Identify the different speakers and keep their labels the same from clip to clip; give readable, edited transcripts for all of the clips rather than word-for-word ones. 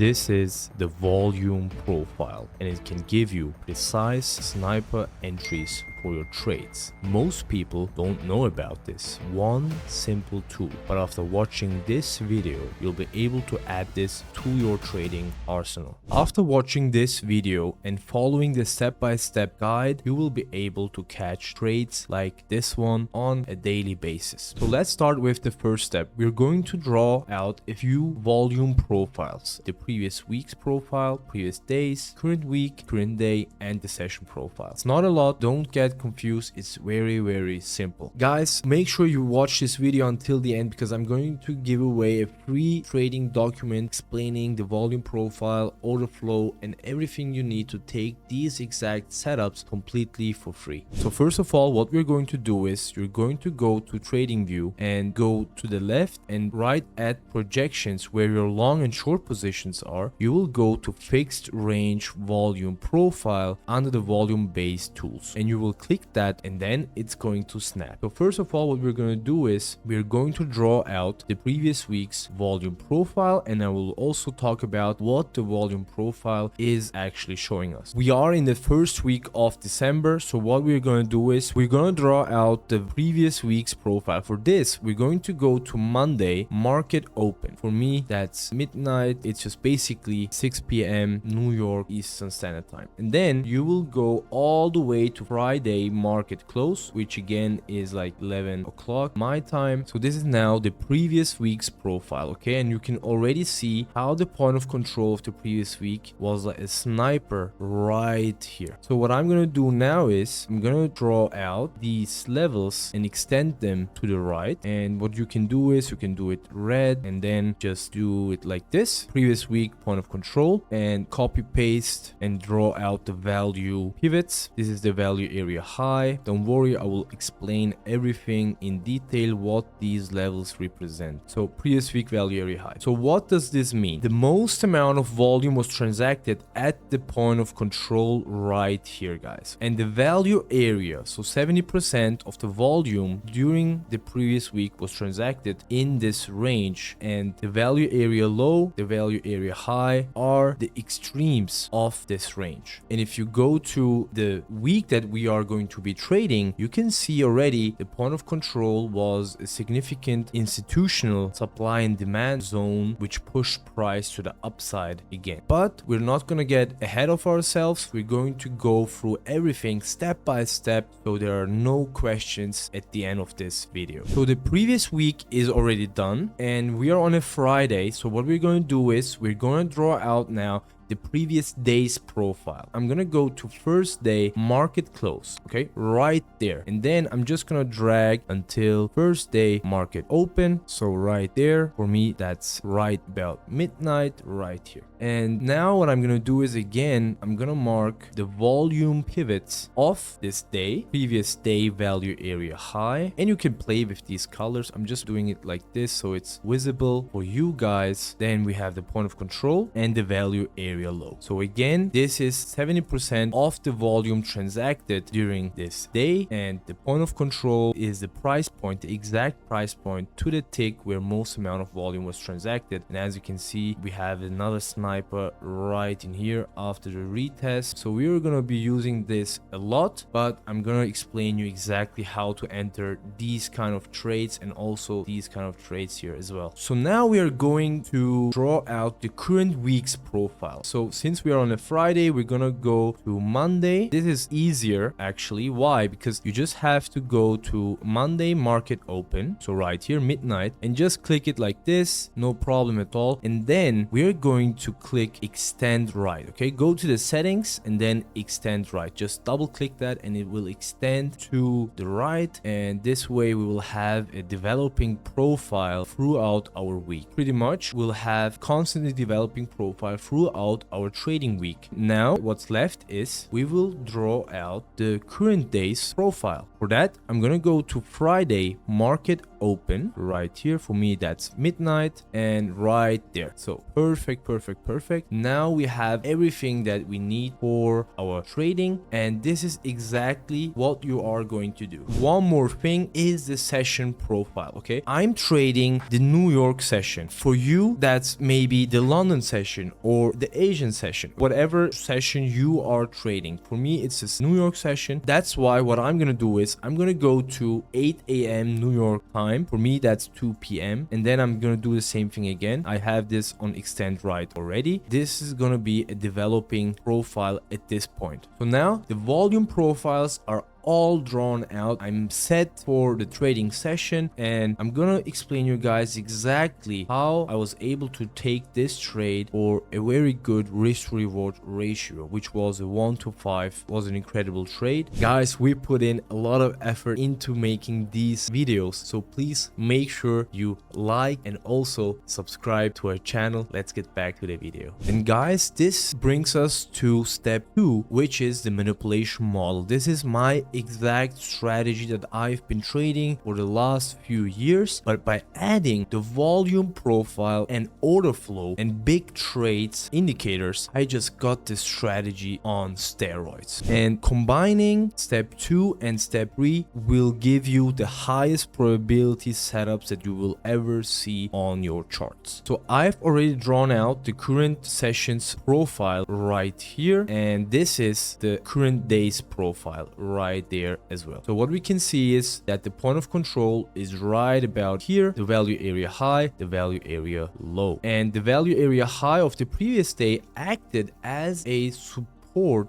Speaker 1: This is the volume profile, and it can give you precise sniper entries for your trades. Most people don't know about this one simple tool, but after watching this video, you'll be able to add this to your trading arsenal. After watching this video and following the step-by-step guide, you will be able to catch trades like this one on a daily basis. So let's start with the first step. We're going to draw out a few volume profiles: the previous week's profile, previous days, current week, current day, and the session profile. It's not a lot, don't get confused, it's very simple. Guys, make sure you watch this video until the end because I'm going to give away a free trading document explaining the volume profile, order flow, and everything you need to take these exact setups completely for free. So first of all, what we're going to do is you're going to go to TradingView and go to the left, and right at projections where your long and short positions are, you will go to fixed range volume profile under the volume based tools, and you will click that, and then it's going to snap. So first of all, what we're going to do is we're going to draw out the previous week's volume profile, and I will also talk about what the volume profile is actually showing us. We are in the first week of December, so what we're going to do is we're going to draw out the previous week's profile. For this, we're going to go to Monday market open. For me, that's midnight. It's just basically 6 p.m. New York Eastern Standard Time. And then you will go all the way to Friday market close, which again is like 11 o'clock my time. So this is now the previous week's profile, okay? And you can already see how the point of control of the previous week was like a sniper right here. So what I'm gonna do now is I'm gonna draw out these levels and extend them to the right. And what you can do is you can do it red and then just do it like this, previous week point of control, and copy paste and draw out the value pivots. This is the value area high. Don't worry, I will explain everything in detail what these levels represent. So previous week value area high. So what does this mean? The most amount of volume was transacted at the point of control right here, guys. And the value area, so 70% of the volume during the previous week was transacted in this range, and the value area low, the value area high are the extremes of this range. And if you go to the week that we are going to be trading, you can see already the point of control was a significant institutional supply and demand zone which pushed price to the upside again. But we're not going to get ahead of ourselves. We're going to go through everything step by step, so there are no questions at the end of this video. So the previous week is already done and we are on a Friday. So what we're going to do is we're going to draw out now the previous day's profile. I'm gonna go to first day market close, okay, right there, and then I'm just gonna drag until first day market open. So right there, for me that's right about midnight right here. And now what I'm gonna do is again I'm gonna mark the volume pivots of this day, previous day value area high, and you can play with these colors. I'm just doing it like this so it's visible for you guys. Then we have the point of control and the value area low. So again, this is 70% of the volume transacted during this day, and the point of control is the price point, the exact price point to the tick where most amount of volume was transacted. And as you can see, we have another sniper right in here after the retest. So we're gonna be using this a lot, but I'm gonna explain you exactly how to enter these kind of trades and also these kind of trades here as well. So now we are going to draw out the current week's profile. So since we are on a Friday, we're gonna go to Monday. This is easier actually. Why? Because you just have to go to Monday market open, so right here midnight, and just click it like this, no problem at all. And then we're going to click extend right, okay? Go to the settings and then extend right. Just double click that and it will extend to the right, and this way we will have a developing profile throughout our week. Pretty much we'll have constantly developing profile throughout our trading week. Now what's left is we will draw out the current day's profile. For that, I'm gonna go to Friday market open right here. For me, that's midnight and right there. So perfect, perfect, perfect. Now we have everything that we need for our trading, and this is exactly what you are going to do. One more thing is the session profile. Okay, I'm trading the New York session. For you, that's maybe the London session or the Asian session, whatever session you are trading. For me, it's this New York session. That's why what I'm gonna do is I'm gonna go to 8 a.m. New York time. For me, that's 2 p.m. and then I'm gonna do the same thing again. I have this on extend right already. This is gonna be a developing profile at this point. So now the volume profiles are all drawn out. I'm set for the trading session, and I'm gonna explain you guys exactly how I was able to take this trade for a very good risk reward ratio, which was a 1-to-5. Was an incredible trade. Guys, we put in a lot of effort into making these videos, so please make sure you like and also subscribe to our channel. Let's get back to the video. And guys, this brings us to step 2, which is the manipulation model. This is my exact strategy that I've been trading for the last few years, but by adding the volume profile and order flow and big trades indicators, I just got this strategy on steroids. And combining step 2 and step 3 will give you the highest probability setups that you will ever see on your charts. So I've already drawn out the current sessions profile right here, and this is the current day's profile right there as well. So what we can see is that the point of control is right about here, the value area high, the value area low, and the value area high of the previous day acted as a support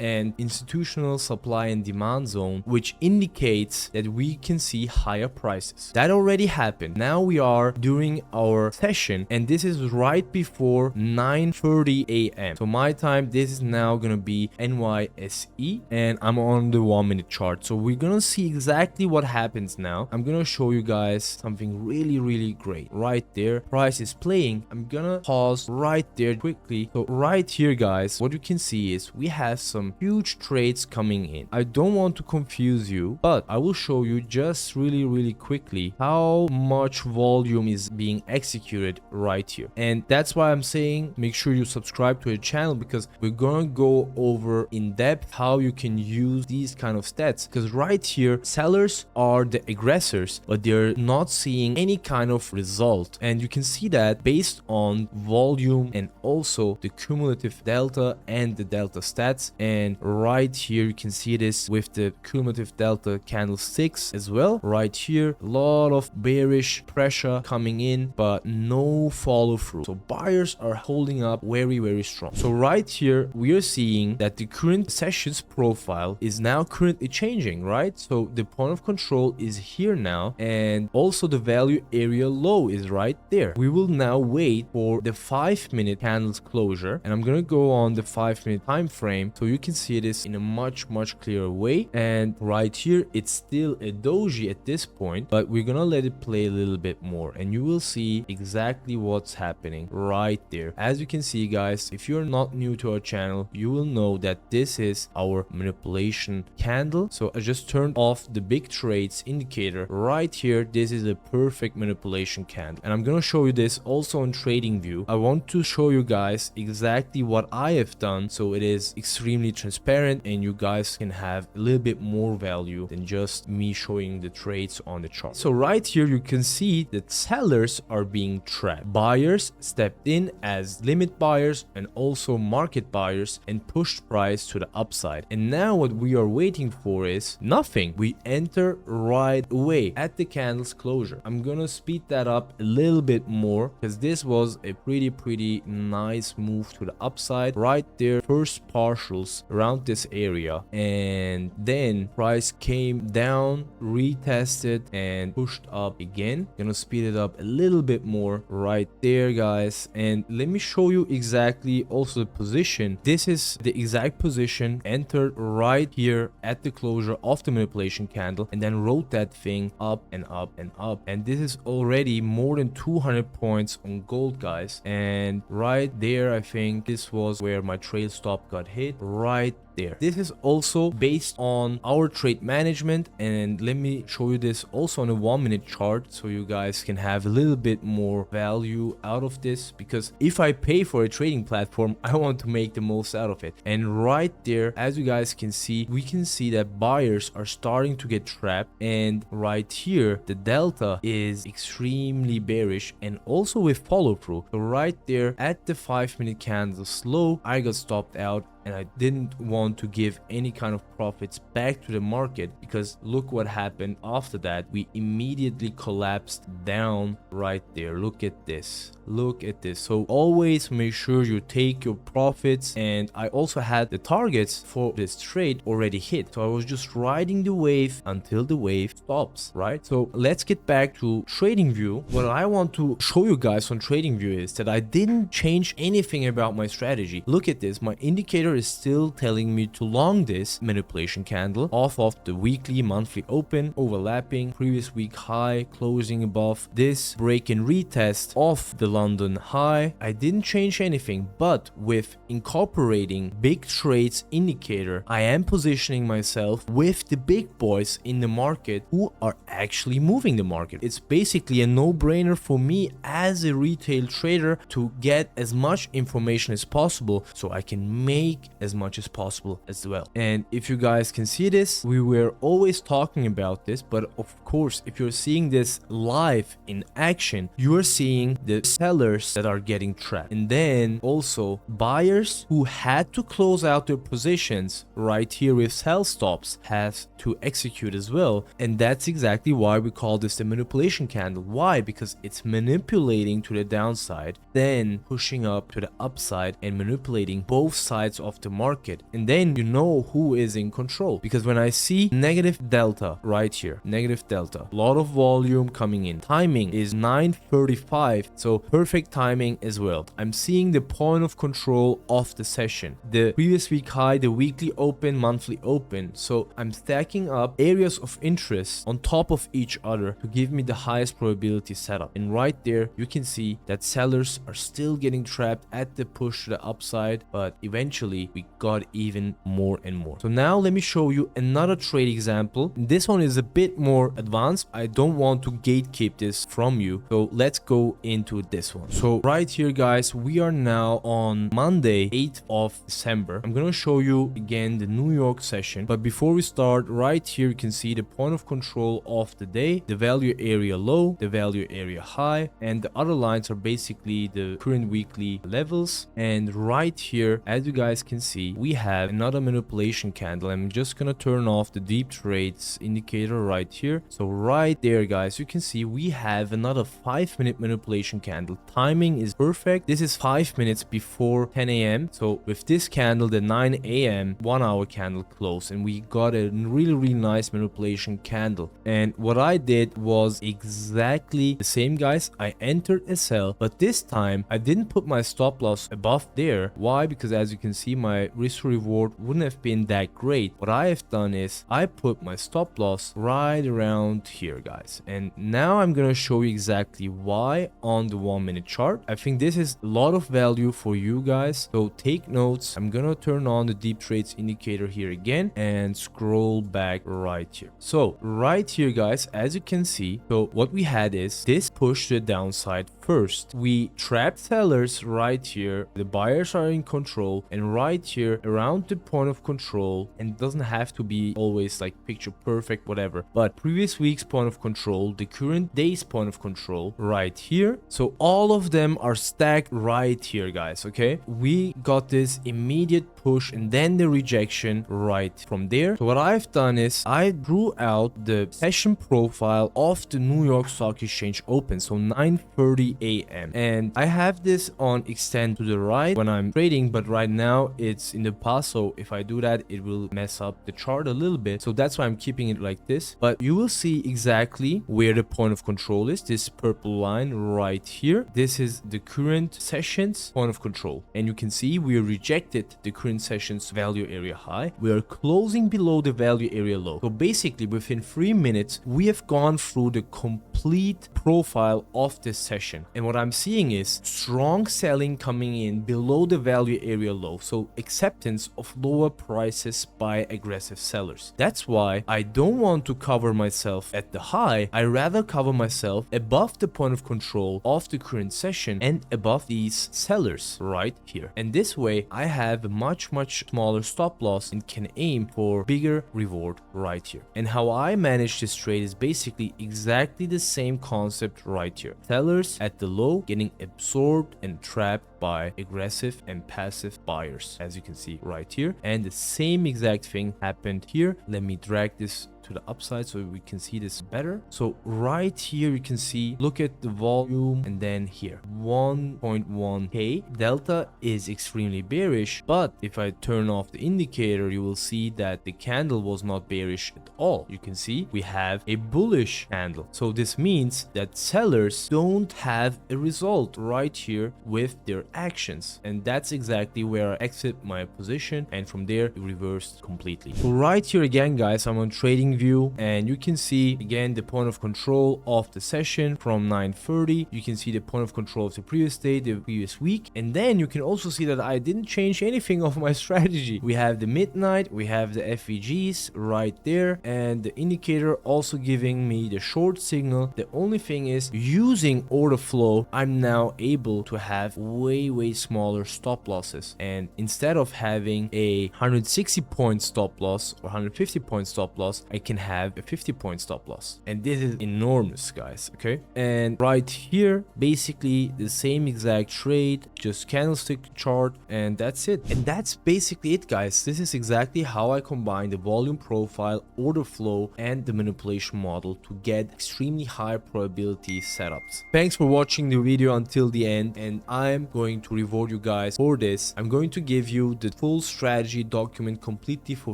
Speaker 1: and institutional supply and demand zone, which indicates that we can see higher prices. That already happened. Now we are during our session, and this is right before 9:30 a.m. So my time, this is now gonna be NYSE, and I'm on the 1-minute chart. So we're gonna see exactly what happens now. I'm gonna show you guys something really great right there. Price is playing. I'm gonna pause right there quickly. So right here, guys, what you can see is we have some huge trades coming in. I don't want to confuse you, but I will show you just really quickly how much volume is being executed right here. And that's why I'm saying make sure you subscribe to the channel, because we're gonna go over in depth how you can use these kind of stats. Because right here, sellers are the aggressors, but they're not seeing any kind of result, and you can see that based on volume and also the cumulative delta and the delta stats. And right here you can see this with the cumulative delta candlesticks as well. Right here, a lot of bearish pressure coming in, but no follow through. So buyers are holding up very strong. So right here we are seeing that the current sessions profile is now currently changing, right? So the point of control is here now, and also the value area low is right there. We will now wait for the 5-minute candles closure, and I'm gonna go on the 5-minute time frame so you can see this in a much clearer way. And right here, it's still a doji at this point, but we're gonna let it play a little bit more, and you will see exactly what's happening right there. As you can see, guys, if you're not new to our channel, you will know that this is our manipulation candle. So I just turned off the big trades indicator right here. This is a perfect manipulation candle, and I'm gonna show you this also on TradingView. I want to show you guys exactly what I have done, so it is extremely transparent and you guys can have a little bit more value than just me showing the trades on the chart. So right here you can see that sellers are being trapped. Buyers stepped in as limit buyers and also market buyers and pushed price to the upside. And now what we are waiting for is nothing. We enter right away at the candle's closure. I'm gonna speed that up a little bit more because this was a pretty nice move to the upside right there. First partials around this area, and then price came down, retested and pushed up again. Gonna speed it up a little bit more right there, guys, and let me show you exactly also the position. This is the exact position entered right here at the closure of the manipulation candle, and then wrote that thing up and up and up, and this is already more than 200 points on gold, guys. And right there, I think this was where my trail stop got hit right there. This is also based on our trade management, and let me show you this also on a 1-minute chart so you guys can have a little bit more value out of this, because if I pay for a trading platform, I want to make the most out of it. And right there, as you guys can see, we can see that buyers are starting to get trapped, and right here the delta is extremely bearish and also with follow through. So right there at the 5-minute candle slow, I got stopped out, and I didn't want to give any kind of profits back to the market, because look what happened after that. We immediately collapsed down right there. Look at this. Look at this. So always make sure you take your profits. And I also had the targets for this trade already hit. So I was just riding the wave until the wave stops, right? So let's get back to TradingView. What I want to show you guys on TradingView is that I didn't change anything about my strategy. Look at this. My indicator is still telling me to long this manipulation candle off of the weekly, monthly open, overlapping previous week high, closing above this break and retest of the London high. I didn't change anything, but with incorporating big trades indicator, I am positioning myself with the big boys in the market who are actually moving the market. It's basically a no-brainer for me as a retail trader to get as much information as possible so I can make as much as possible as well. And if you guys can see this, we were always talking about this, but of course, if you're seeing this live in action, you are seeing the sellers that are getting trapped, and then also buyers who had to close out their positions right here with sell stops has to execute as well. And that's exactly why we call this the manipulation candle. Why? Because it's manipulating to the downside, then pushing up to the upside and manipulating both sides of the market, and then you know who is in control. Because when I see negative delta right here, negative delta, a lot of volume coming in, timing is 9:35, so perfect timing as well. I'm seeing the point of control of the session, the previous week high, the weekly open, monthly open. So I'm stacking up areas of interest on top of each other to give me the highest probability setup. And right there you can see that sellers are still getting trapped at the push to the upside, but eventually we got even more and more. So now let me show you another trade example. This one is a bit more advanced. I don't want to gatekeep this from you, so let's go into this one. So right here guys, we are now on Monday 8th of December. I'm gonna show you again the New York session, but before we start, right here you can see the point of control of the day, the value area low, the value area high, and the other lines are basically the current weekly levels. And right here, as you guys can see, we have another manipulation candle. I'm just gonna turn off the deep trades indicator right here. So right there guys, you can see we have another 5-minute manipulation candle. Timing is perfect. This is 5 minutes before 10 a.m. so with this candle, the 9 a.m. 1-hour candle closed, and we got a really nice manipulation candle. And what I did was exactly the same guys. I entered a sell, but this time I didn't put my stop loss above there. Why? Because as you can see, my risk to reward wouldn't have been that great. What I have done is I put my stop loss right around here guys, and now I'm gonna show you exactly why on the 1-minute chart. I think this is a lot of value for you guys, so take notes. I'm gonna turn on the deep trades indicator here again and scroll back right here. So right here guys, as you can see, so what we had is this push to the downside. First we trapped sellers right here, the buyers are in control, and right here around the point of control, and it doesn't have to be always like picture perfect whatever, but previous week's point of control, the current day's point of control right here. So all of them are stacked right here guys. Okay, we got this immediate push and then the rejection right from there. So what I've done is I drew out the session profile of the New York Stock Exchange open, so 9:30 a.m. and I have this on extend to the right when I'm trading, but right now it's in the past, so if I do that it will mess up the chart a little bit, so that's why I'm keeping it like this. But you will see exactly where the point of control is, this purple line right here. This is the current session's point of control, and you can see we rejected the current session's value area high. We are closing below the value area low. So basically within 3 minutes we have gone through the complete complete profile of this session. And what I'm seeing is strong selling coming in below the value area low. So acceptance of lower prices by aggressive sellers. That's why I don't want to cover myself at the high. I rather cover myself above the point of control of the current session and above these sellers right here. And this way I have a much smaller stop loss and can aim for bigger reward right here. And how I manage this trade is basically exactly the same concept right here. Sellers at the low getting absorbed and trapped by aggressive and passive buyers, as you can see right here. And the same exact thing happened here. Let me drag this to the upside so we can see this better. So right here you can see, look at the volume, and then here 1.1k delta is extremely bearish. But if I turn off the indicator, you will see that the candle was not bearish at all. You can see we have a bullish candle. So this means that sellers don't have a result right here with their actions, and that's exactly where I exit my position, and from there it reversed completely. So right here again, guys, I'm on trading view, and you can see again the point of control of the session from 9:30. You can see the point of control of the previous day, the previous week, and then you can also see that I didn't change anything of my strategy. We have the midnight, we have the FVGs right there, and the indicator also giving me the short signal. The only thing is, using order flow, I'm now able to have way smaller stop losses, and instead of having a 160 point stop loss or 150 point stop loss, I can have a 50 point stop loss, and this is enormous, guys. Okay, and right here basically the same exact trade, just candlestick chart, and that's it. And that's basically it, guys. This is exactly how I combine the volume profile, order flow, and the manipulation model to get extremely high probability setups. Thanks for watching the video until the end, and I'm going to reward you guys for this. I'm going to give you the full strategy document completely for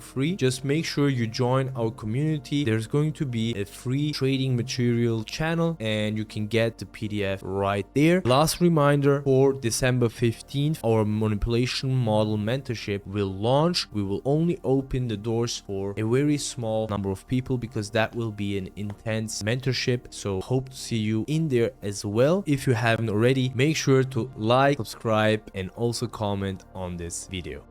Speaker 1: free. Just make sure you join our community. There's going to be a free trading material channel, and you can get the PDF right there. Last reminder, for December 15th, our manipulation model mentorship will launch. We will only open the doors for a very small number of people because that will be an intense mentorship. So hope to see you in there as well. If you haven't already, make sure to like, subscribe, and also comment on this video.